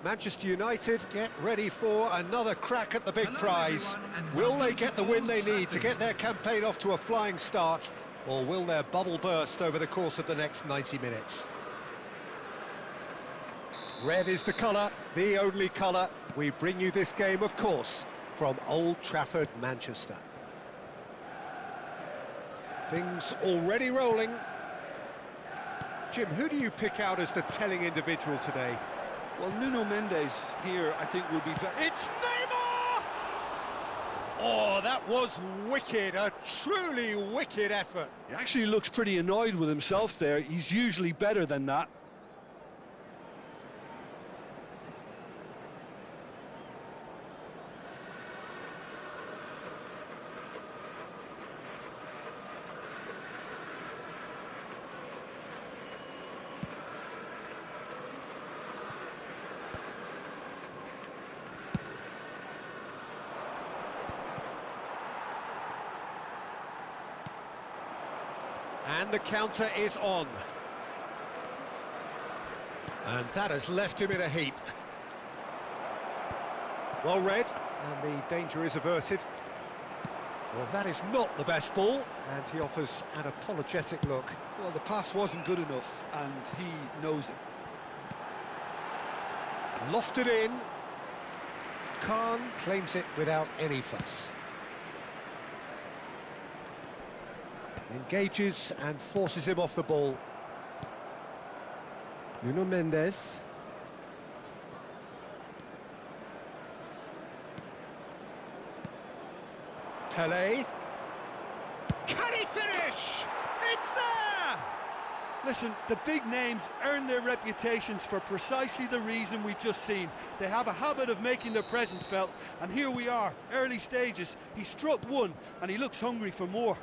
Manchester United get ready for another crack at the big prize. Will they get the win they need to get their campaign off to a flying start, or will their bubble burst over the course of the next 90 minutes? Red is the colour, the only colour. We bring you this game, of course, from Old Trafford, Manchester. Things already rolling. Jim, who do you pick out as the telling individual today? Well, Nuno Mendes here, I think, will be very... It's Neymar! Oh, that was wicked, a truly wicked effort. He actually looks pretty annoyed with himself there. He's usually better than that. And the counter is on. And that has left him in a heap. Well read, and the danger is averted. Well, that is not the best ball, and he offers an apologetic look. Well, the pass wasn't good enough, and he knows it. Lofted in. Khan claims it without any fuss. Engages and forces him off the ball. Nuno Mendes. Pelé. Can he finish? It's there! Listen, the big names earn their reputations for precisely the reason we've just seen. They have a habit of making their presence felt, and here we are, early stages. He struck one, and he looks hungry for more.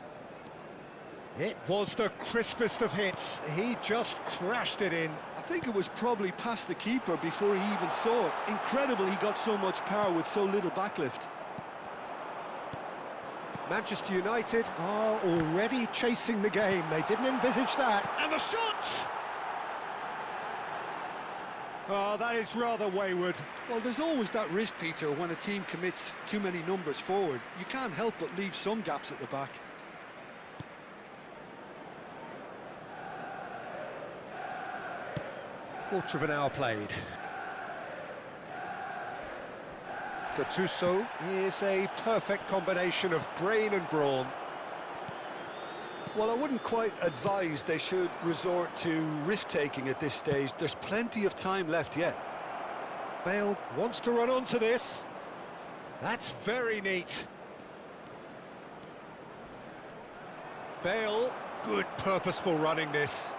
It was the crispest of hits. He just crashed it in. I think it was probably past the keeper before he even saw it. Incredible he got so much power with so little backlift. Manchester United are already chasing the game. They didn't envisage that. And the shot! Oh, that is rather wayward. Well, there's always that risk, Peter, when a team commits too many numbers forward. You can't help but leave some gaps at the back. Quarter of an hour played. Gattuso is a perfect combination of brain and brawn. Well, I wouldn't quite advise they should resort to risk-taking at this stage. There's plenty of time left yet. Bale wants to run onto this. That's very neat. Bale, good purposeful running this.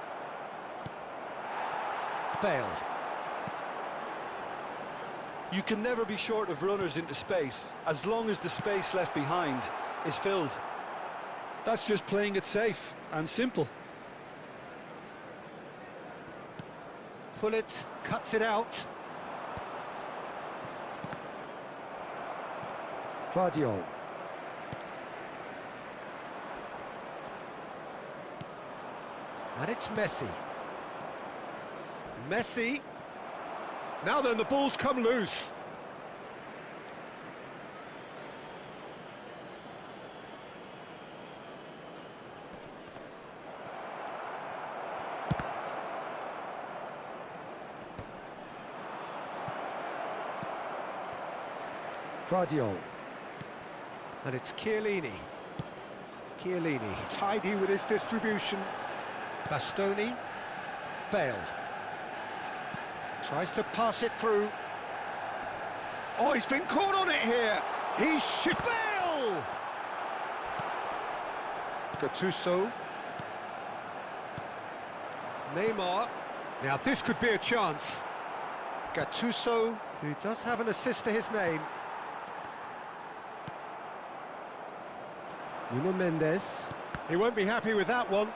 Bale. You can never be short of runners into space, as long as the space left behind is filled. That's just playing it safe and simple. Pullet cuts it out. Vardiol. And it's Messi. Messi. Now then, the ball's come loose. Vardiol. And it's Chiellini. Chiellini, tidy with his distribution. Bastoni. Bale. Tries to pass it through. Oh, he's been caught on it here. He's shifted. Gattuso. Neymar. Now this could be a chance. Gattuso, who does have an assist to his name. Nuno Mendes. He won't be happy with that one.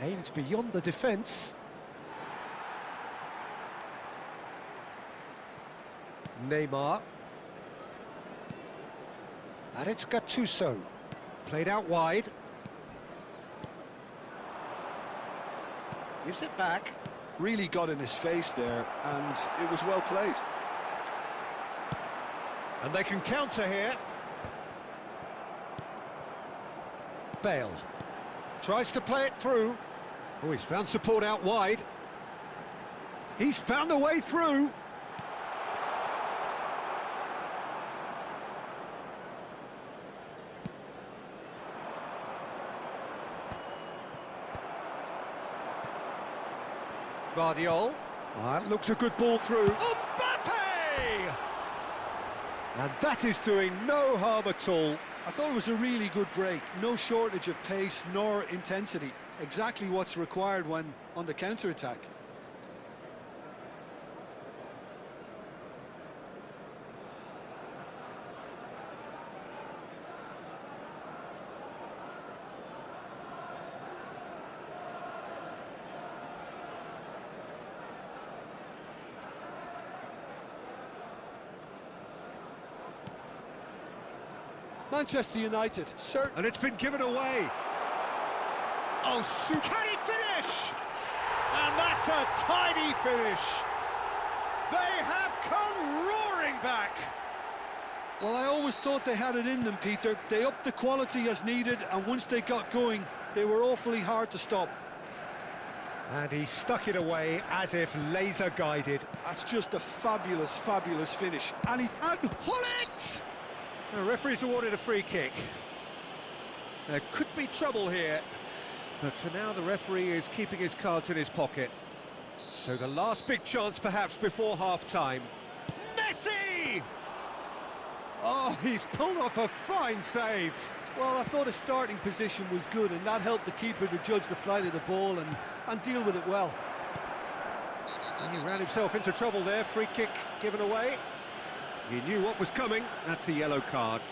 Aimed beyond the defence. Neymar. And it's Gattuso. Played out wide. Gives it back. Really got in his face there, and it was well played. And they can counter here. Bale tries to play it through. Oh, he's found support out wide. He's found a way through. Guardiola. That looks a good ball through. Mbappe! And that is doing no harm at all. I thought it was a really good break. No shortage of pace nor intensity. Exactly what's required when on the counter-attack. Manchester United, and it's been given away. Oh, can he finish? And that's a tidy finish. They have come roaring back. Well, I always thought they had it in them, Peter. They upped the quality as needed, and once they got going, they were awfully hard to stop. And he stuck it away as if laser guided. That's just a fabulous, fabulous finish. And Hullet! The referee's awarded a free kick. There could be trouble here, but for now the referee is keeping his cards in his pocket. So the last big chance perhaps before half-time. Messi! Oh, he's pulled off a fine save. Well, I thought his starting position was good, and that helped the keeper to judge the flight of the ball and deal with it well. And he ran himself into trouble there, free kick given away. He knew what was coming, that's a yellow card.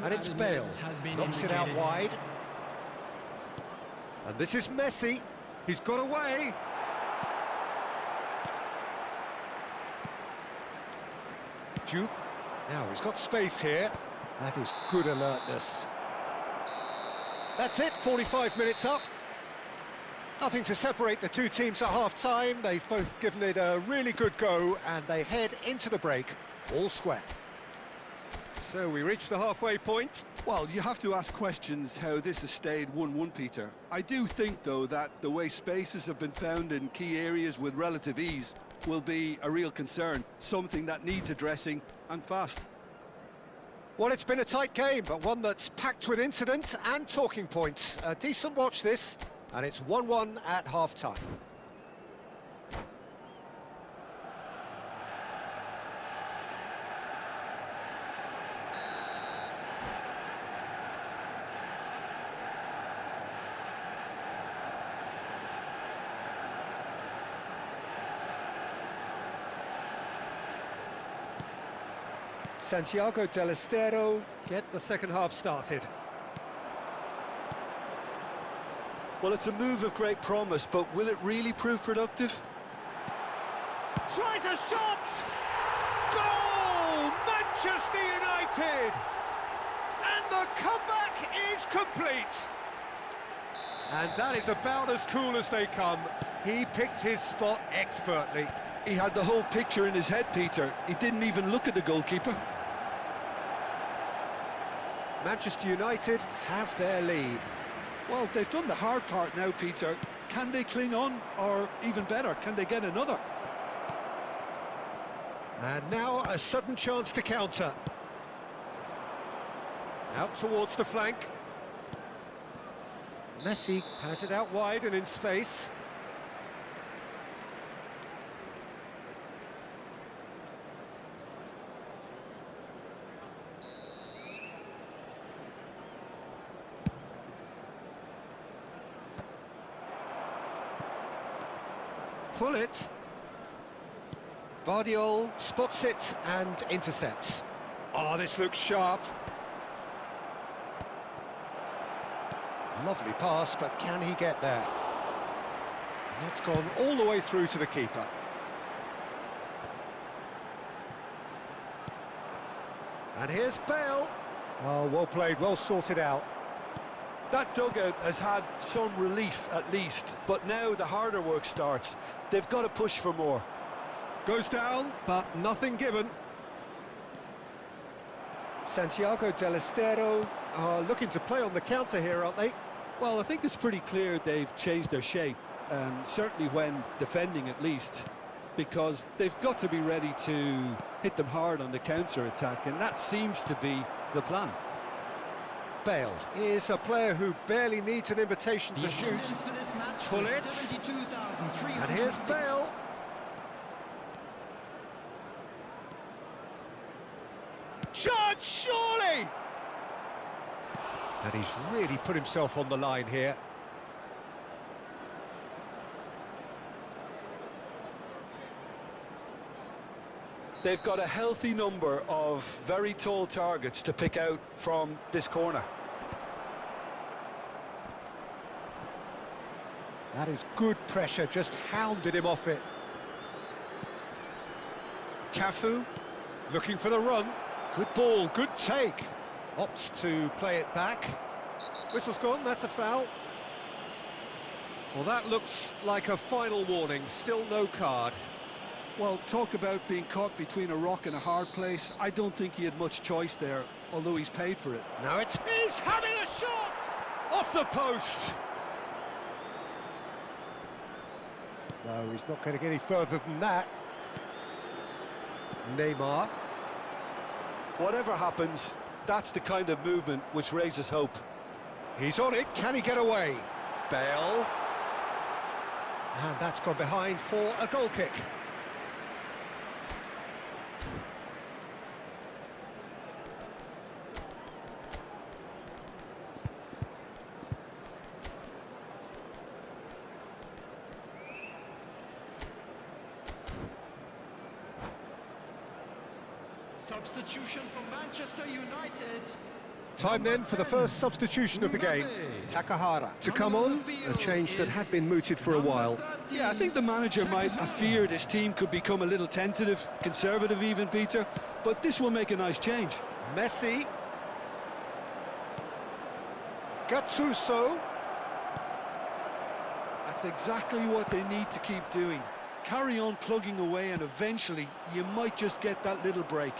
And it's Bale, knocks it out wide. And this is Messi, he's got away. Duke, now he's got space here. That is good alertness. That's it, 45 minutes up. Nothing to separate the two teams at half-time. They've both given it a really good go, and they head into the break all square. So we reach the halfway point. Well, you have to ask questions how this has stayed 1-1, Peter. I do think, though, that the way spaces have been found in key areas with relative ease will be a real concern, something that needs addressing, and fast. Well, it's been a tight game, but one that's packed with incident and talking points. A decent watch this, and it's 1-1 at half-time. Santiago del Estero get the second half started. Well, it's a move of great promise, but will it really prove productive? Tries a shot! Goal! Manchester United! And the comeback is complete! And that is about as cool as they come. He picked his spot expertly. He had the whole picture in his head, Peter. He didn't even look at the goalkeeper. Manchester United have their lead. Well, they've done the hard part now, Peter. Can they cling on, or even better, can they get another? And now a sudden chance to counter. Out towards the flank. Messi has it out wide and in space. Pull it. Guardiola spots it and intercepts. Oh, this looks sharp. Lovely pass, but can he get there? That's gone all the way through to the keeper. And here's Bale. Oh, well played, well sorted out. That dugout has had some relief at least, but now the harder work starts. They've got to push for more. Goes down, but nothing given. Santiago Del Estero are looking to play on the counter here, aren't they? Well, I think it's pretty clear they've changed their shape, certainly when defending at least, because they've got to be ready to hit them hard on the counter-attack, and that seems to be the plan. Bale is a player who barely needs an invitation to shoot. Pull it. And here's Bale. Shot, surely! And he's really put himself on the line here. They've got a healthy number of very tall targets to pick out from this corner. That is good pressure, just hounded him off it. Cafu, looking for the run. Good ball, good take. Opts to play it back. Whistle's gone, that's a foul. Well, that looks like a final warning, still no card. Well, talk about being caught between a rock and a hard place. I don't think he had much choice there, although he's paid for it. Now he's having a shot! Off the post! No, he's not getting any further than that. Neymar. Whatever happens, that's the kind of movement which raises hope. He's on it, can he get away? Bale. And that's gone behind for a goal kick. Substitution for Manchester United. Time then for the first substitution of the game. Takahara to come on, a change that had been mooted for a while. Yeah, I think the manager might have feared his team could become a little tentative, conservative even, Peter, but this will make a nice change. Messi. Gattuso. That's exactly what they need to keep doing. Carry on plugging away and eventually you might just get that little break.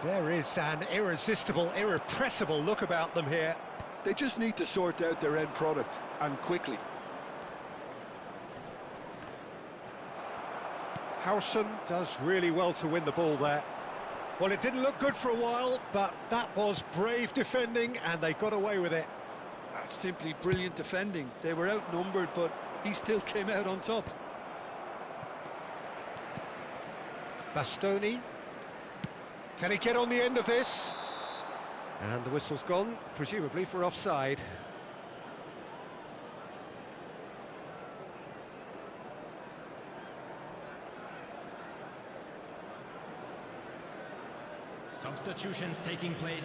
There is an irresistible, irrepressible look about them here. They just need to sort out their end product, and quickly. Howson does really well to win the ball there. Well, it didn't look good for a while, but that was brave defending, and they got away with it. That's simply brilliant defending. They were outnumbered, but he still came out on top. Bastoni. Can he get on the end of this? And the whistle's gone, presumably for offside. Substitutions taking place.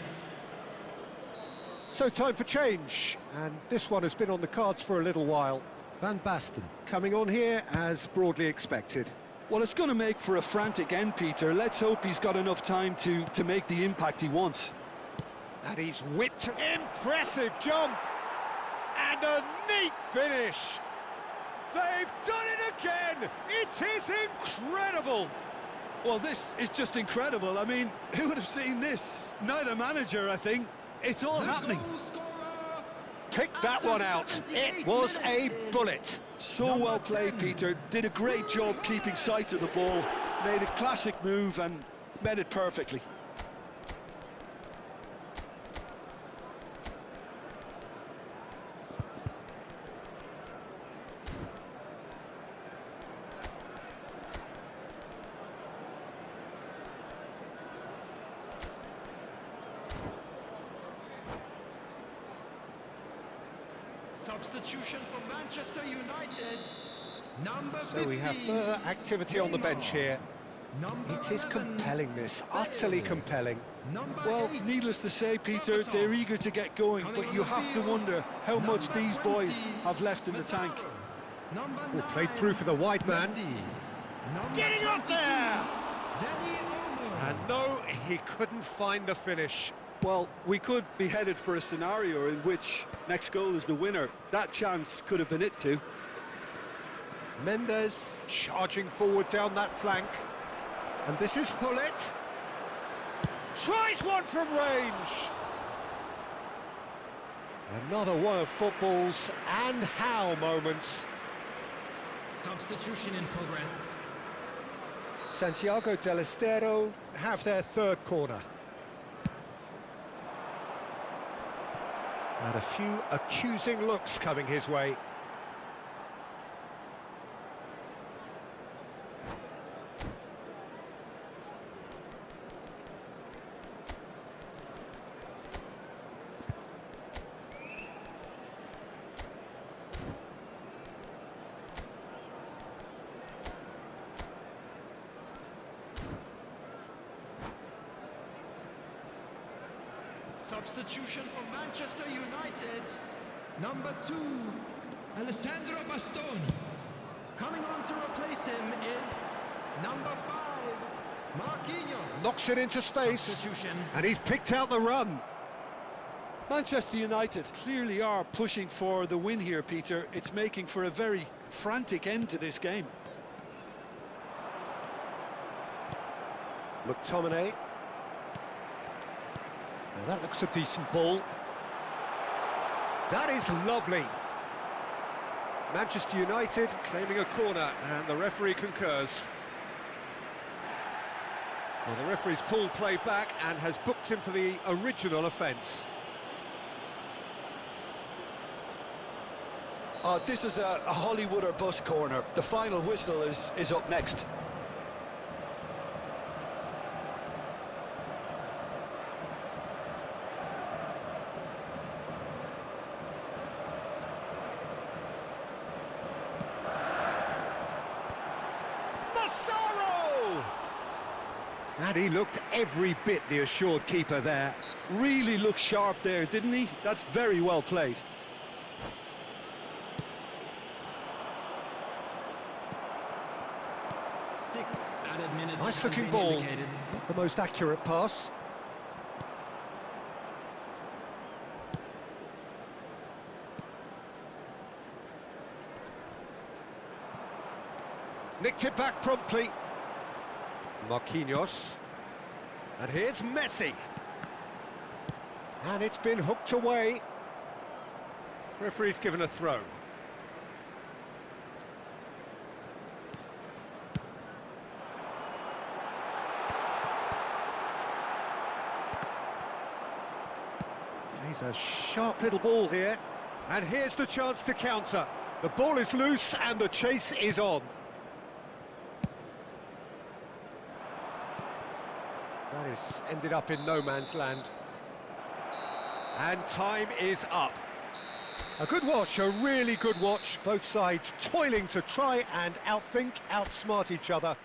So time for change, and this one has been on the cards for a little while. Van Basten coming on here as broadly expected. Well, it's going to make for a frantic end, Peter. Let's hope he's got enough time to make the impact he wants. And he's whipped. Impressive jump. And a neat finish. They've done it again. It is incredible. Well, this is just incredible. I mean, who would have seen this? Neither manager, I think. It's all happening. Pick that one out. It was a bullet. So well played, Peter. Did a great job keeping sight of the ball. Made a classic move and met it perfectly. Substitution for Manchester United. So we have further activity on the bench here. It is compelling, this, utterly compelling. Well, needless to say, Peter, they're eager to get going, but you have to wonder how much these boys have left in the tank. Played through for the wide man. Getting up there! And no, he couldn't find the finish. Well, we could be headed for a scenario in which next goal is the winner. That chance could have been it too. Mendes charging forward down that flank. And this is Hullet. Tries one from range. Another one of football's and how moments. Substitution in progress. Santiago del Estero have their third corner. And a few accusing looks coming his way. Substitution for Manchester United. Number 2, Alessandro Bastoni. Coming on to replace him is number 5, Marquinhos. Knocks it into space. Substitution. And he's picked out the run. Manchester United clearly are pushing for the win here, Peter. It's making for a very frantic end to this game. McTominay. Now that looks a decent ball. That is lovely. Manchester United claiming a corner, and the referee concurs. Well, the referee's pulled play back and has booked him for the original offence. This is a Hollywood or bust corner. The final whistle is up next. And he looked every bit the assured keeper there. Really looked sharp there, didn't he? That's very well played. Nice looking ball, not the most accurate pass. Nicked it back promptly. Marquinhos. And here's Messi. And it's been hooked away. Referee's given a throw. Plays a sharp little ball here. And here's the chance to counter. The ball is loose and the chase is on. That is ended up in no man's land. And time is up. A good watch, a really good watch. Both sides toiling to try and outthink, outsmart each other.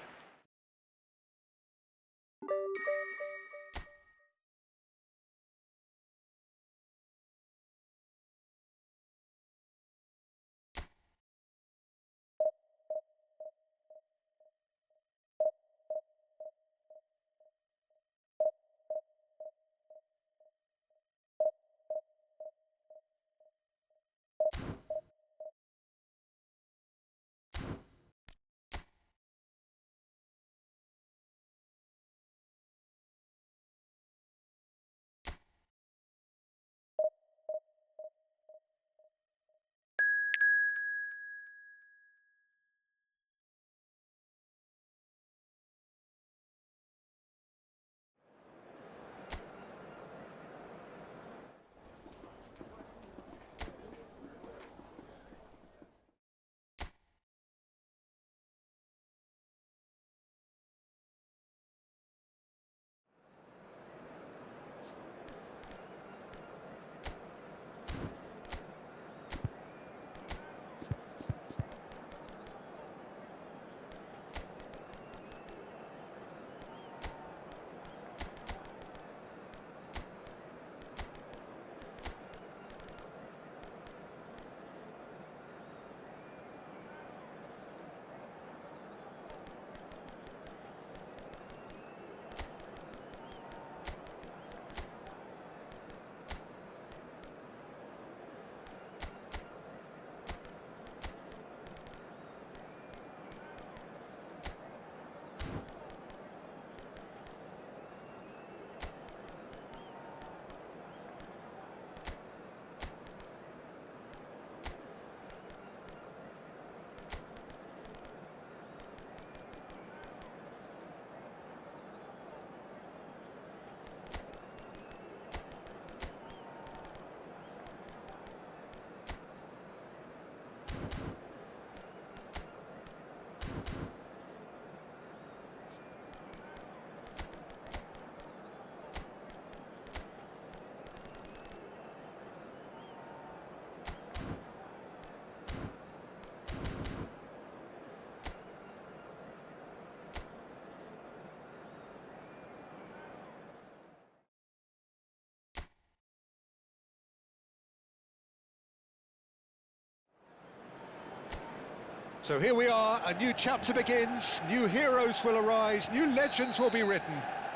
So here we are, a new chapter begins, new heroes will arise, new legends will be written.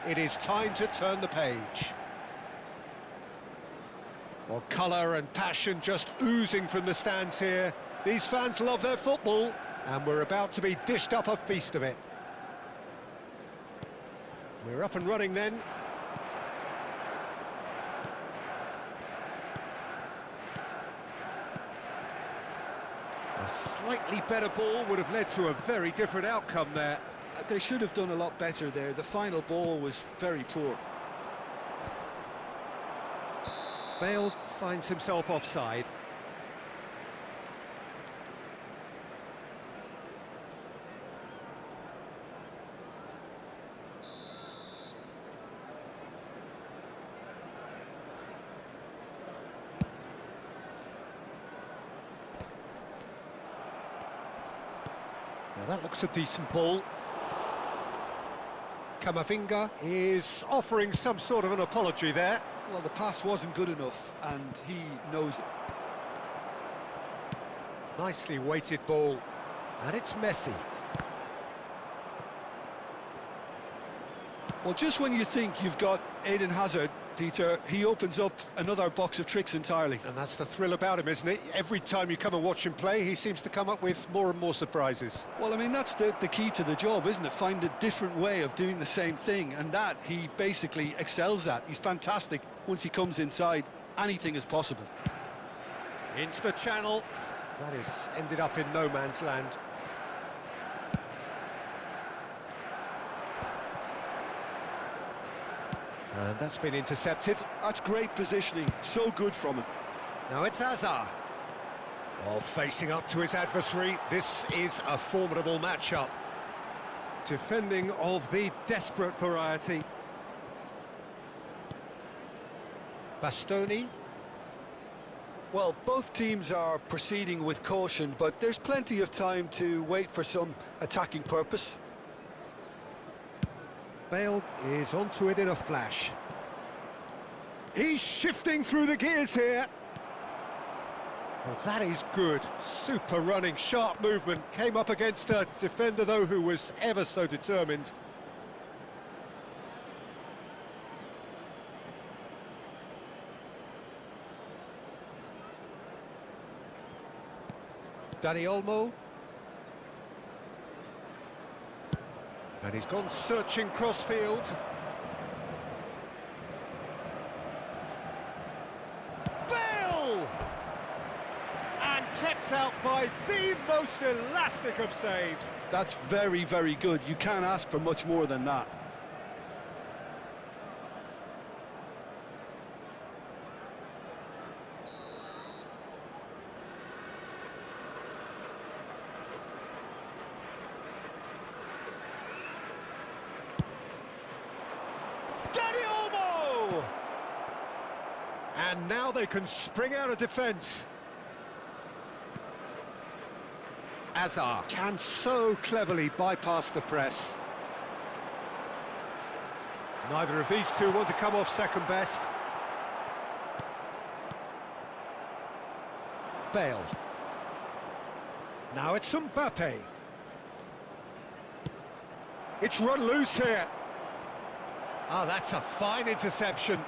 It is time to turn the page. Well, colour and passion just oozing from the stands here. These fans love their football, and we're about to be dished up a feast of it. We're up and running then. A slightly better ball would have led to a very different outcome there. They should have done a lot better there. The final ball was very poor. Bale finds himself offside. Now that looks a decent ball. Camavinga is offering some sort of an apology there. Well, the pass wasn't good enough, and he knows it. Nicely weighted ball, and it's Messi. Well, just when you think you've got Eden Hazard, Peter, he opens up another box of tricks entirely. And that's the thrill about him, isn't it? Every time you come and watch him play, he seems to come up with more and more surprises. Well, I mean, that's the key to the job, isn't it? Find a different way of doing the same thing, and that he basically excels at. He's fantastic. Once he comes inside, anything is possible. Into the channel. That is ended up in no man's land. And that's been intercepted. That's great positioning, so good from him. Now it's Hazard. Oh, facing up to his adversary, this is a formidable matchup. Defending of the desperate variety. Bastoni. Well, both teams are proceeding with caution, but there's plenty of time to wait for some attacking purpose. Bale is onto it in a flash. He's shifting through the gears here. Well, that is good. Super running, sharp movement. Came up against a defender, though, who was ever so determined. Dani Olmo. And he's gone searching crossfield. Bale! And kept out by the most elastic of saves. That's very, very good. You can't ask for much more than that. And now they can spring out of defence. Hazard can so cleverly bypass the press. Neither of these two want to come off second best. Bale. Now it's Mbappe. It's run loose here. Ah, that's a fine interception.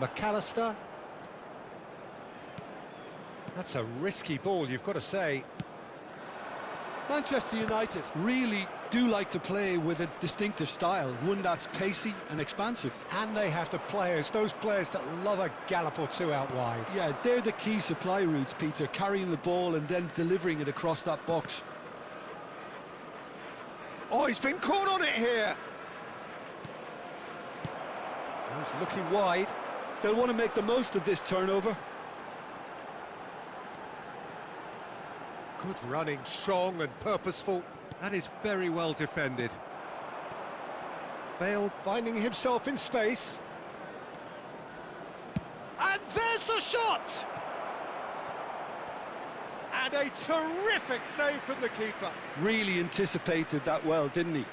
McAllister. That's a risky ball, you've got to say. Manchester United really do like to play with a distinctive style, one that's pacey and expansive. And they have the players, those players that love a gallop or two out wide. Yeah, they're the key supply routes, Peter, carrying the ball and then delivering it across that box. Oh, he's been caught on it here. He's looking wide. They'll want to make the most of this turnover. Good running, strong and purposeful. That is very well defended. Bale finding himself in space. And there's the shot! And a terrific save from the keeper. Really anticipated that well, didn't he?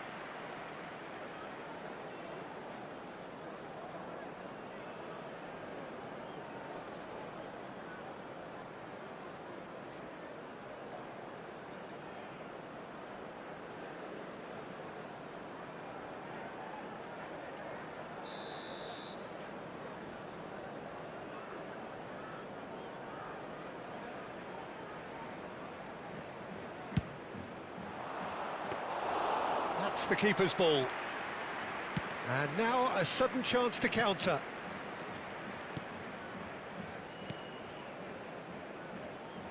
It's the keeper's ball. And now a sudden chance to counter.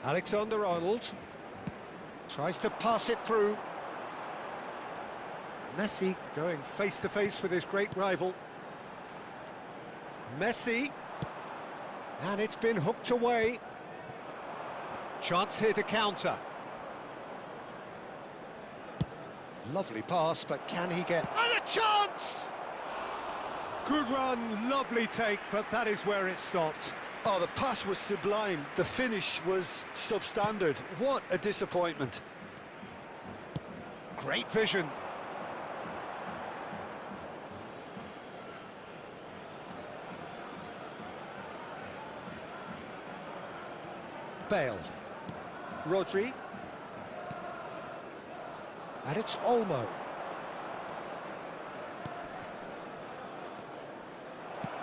Alexander-Arnold tries to pass it through. Messi going face-to-face with his great rival. Messi, and it's been hooked away. Chance here to counter. Lovely pass, but can he get... And a chance! Good run, lovely take, but that is where it stopped. Oh, the pass was sublime. The finish was substandard. What a disappointment. Great vision. Bale. Rodri. And it's Olmo.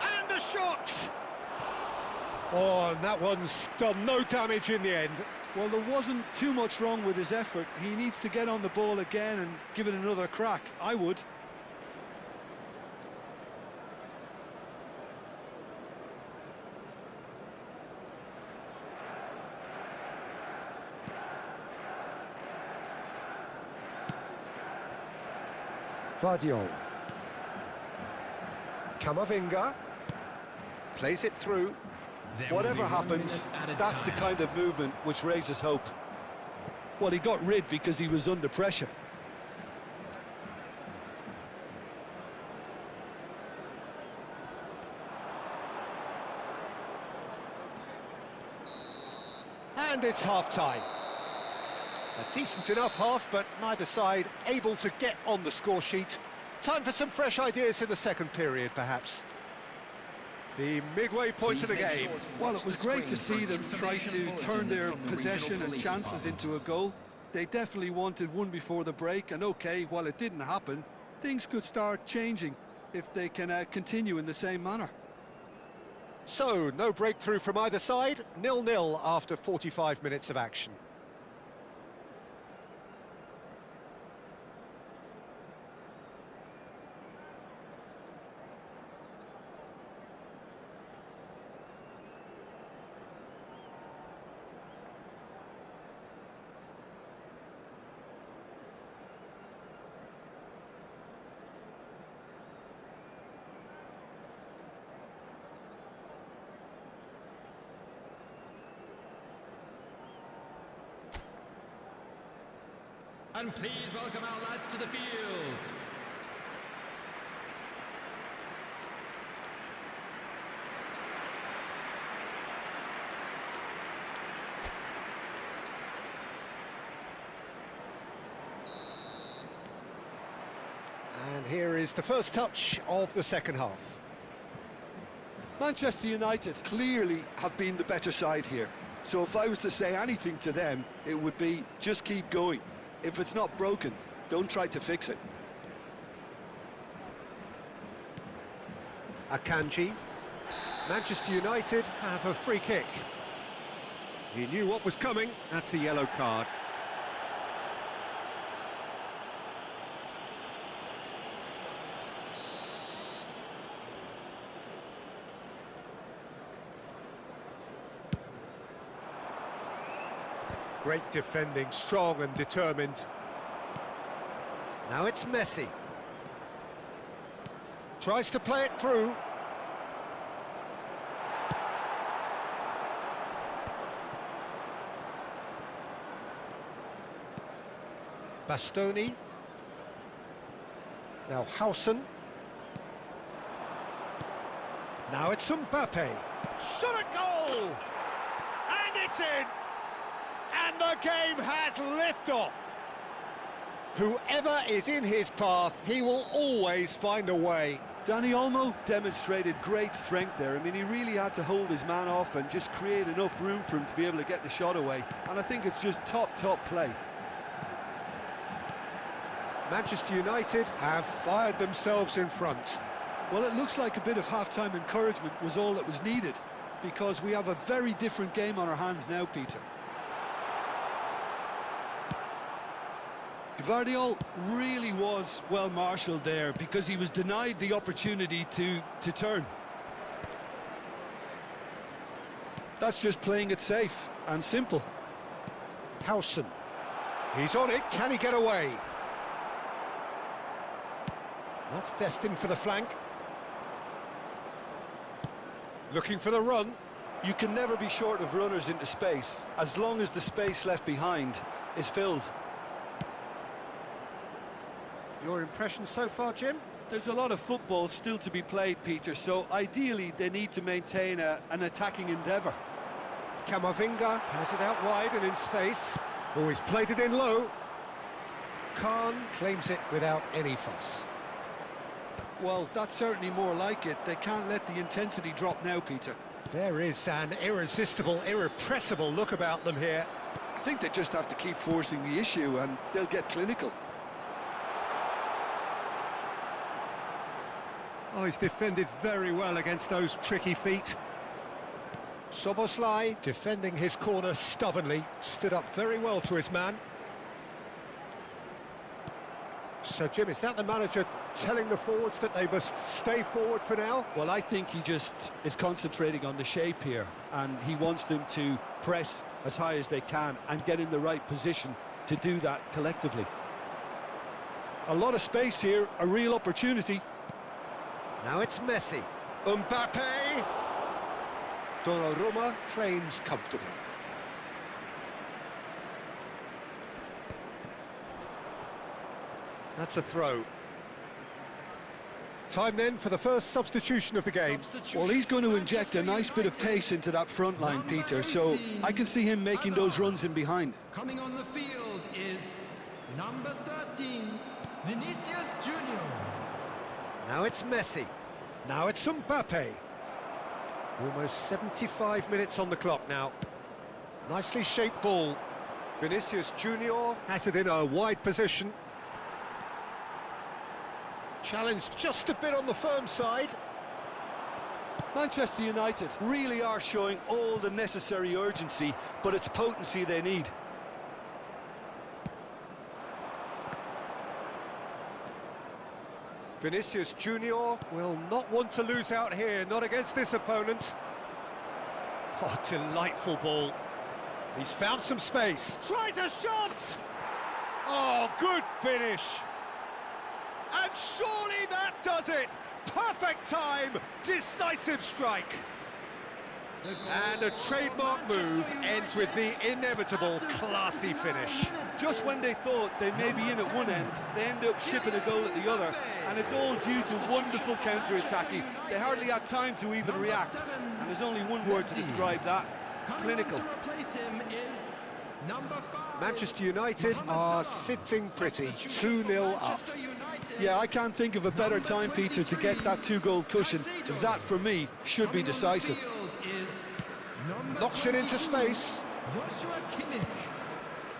And a shot! Oh, and that one's done no damage in the end. Well, there wasn't too much wrong with his effort. He needs to get on the ball again and give it another crack. I would. Vardiol. Camavinga plays it through. Whatever happens, that's the kind of movement which raises hope. Well, he got rid because he was under pressure. And it's half-time. A decent enough half, but neither side able to get on the score sheet. Time for some fresh ideas in the second period, perhaps. The midway point of the game. Well, it was great to see them try to turn their possession and chances into a goal. They definitely wanted one before the break, and okay, while it didn't happen, things could start changing if they can continue in the same manner. So, no breakthrough from either side, 0-0 after 45 minutes of action. And please welcome our lads to the field. And here is the first touch of the second half. Manchester United clearly have been the better side here. So if I was to say anything to them, it would be just keep going. If it's not broken, don't try to fix it. Akanji. Manchester United have a free kick. He knew what was coming. That's a yellow card. Great defending, strong and determined. Now it's Messi. Tries to play it through. Bastoni. Now Howson. Now it's Mbappe. Shot a goal! And it's in! And the game has liftoff. Whoever is in his path, he will always find a way. Dani Olmo demonstrated great strength there. I mean, he really had to hold his man off and just create enough room for him to be able to get the shot away. And I think it's just top play. Manchester United have fired themselves in front. Well, it looks like a bit of half-time encouragement was all that was needed, because we have a very different game on our hands now, Peter. Gvardiol really was well marshalled there because he was denied the opportunity to turn. That's just playing it safe and simple. Howson. He's on it, can he get away? That's destined for the flank. Looking for the run. You can never be short of runners into space, as long as the space left behind is filled. Your impression so far, Jim? There's a lot of football still to be played, Peter, so ideally they need to maintain an attacking endeavour. Camavinga has it out wide and in space. Oh, he's played it in low. Khan claims it without any fuss. Well, that's certainly more like it. They can't let the intensity drop now, Peter. There is an irresistible, irrepressible look about them here. I think they just have to keep forcing the issue and they'll get clinical. Oh, he's defended very well against those tricky feet. Soboslai defending his corner stubbornly, stood up very well to his man. So, Jim, is that the manager telling the forwards that they must stay forward for now? Well, I think he just is concentrating on the shape here, and he wants them to press as high as they can and get in the right position to do that collectively. A lot of space here, a real opportunity. Now it's Messi. Mbappe! Donnarumma claims comfortably. That's a throw. Time then for the first substitution of the game. Well, he's going to inject a nice bit of pace into that front line, Peter, so I can see him making those runs in behind. Coming on the field is number 13, Vinicius Junior. Now it's Messi. Now it's Mbappe. Almost 75 minutes on the clock now. Nicely shaped ball. Vinicius Junior has it in a wide position. Challenge just a bit on the firm side. Manchester United really are showing all the necessary urgency, but it's potency they need. Vinicius Junior will not want to lose out here, not against this opponent. Oh, delightful ball. He's found some space. Tries a shot! Oh, good finish. And surely that does it! Perfect time, decisive strike. And a trademark move ends with the inevitable classy finish. Just when they thought they may be in at one end, they end up shipping a goal at the other, and it's all due to wonderful counter-attacking. They hardly had time to even react, and there's only one word to describe that: clinical. Manchester United are sitting pretty, 2-0 up. Yeah, I can't think of a better time, Peter, to get that two-goal cushion. That, for me, should be decisive. Knocks it into space.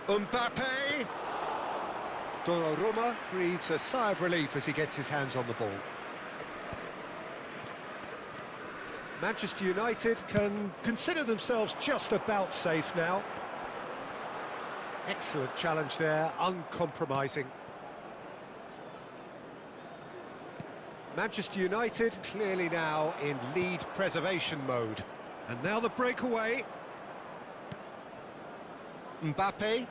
Mbappe! Donnarumma breathes a sigh of relief as he gets his hands on the ball. Manchester United can consider themselves just about safe now. Excellent challenge there, uncompromising. Manchester United clearly now in lead preservation mode. And now the breakaway. Mbappe.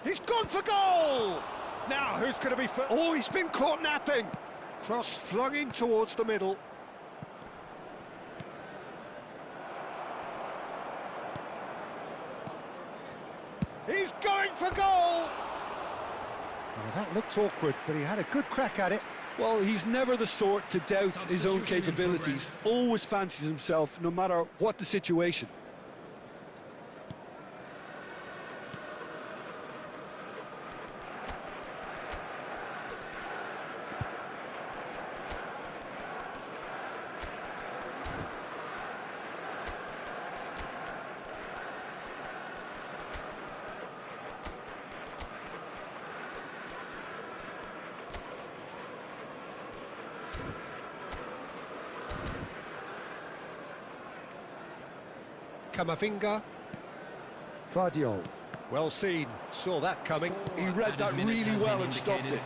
He's gone for goal! Now who's going to be for... Oh, he's been caught napping! Cross flung in towards the middle. He's going for goal! Oh, that looked awkward, but he had a good crack at it. Well, he's never the sort to doubt his own capabilities. Always fancies himself, no matter what the situation. Camavinga. Gvardiol. Well seen, saw that coming. He read that really well and stopped it.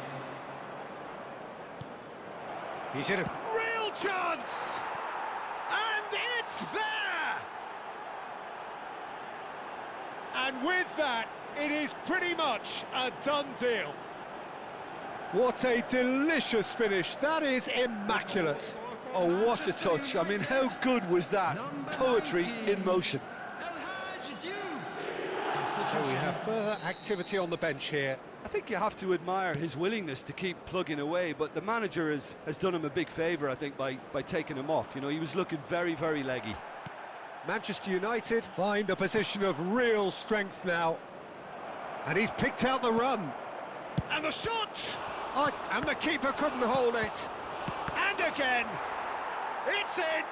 He's in a Real chance! And it's there! And with that, it is pretty much a done deal. What a delicious finish. That is immaculate. Oh, what a touch. I mean, how good was that? Poetry in motion. So we have further activity on the bench here. I think you have to admire his willingness to keep plugging away, but the manager has done him a big favour, I think, by taking him off. You know, he was looking very, very leggy. Manchester United find a position of real strength now. And he's picked out the run. And the shot! Oh, and the keeper couldn't hold it. And again, it's in!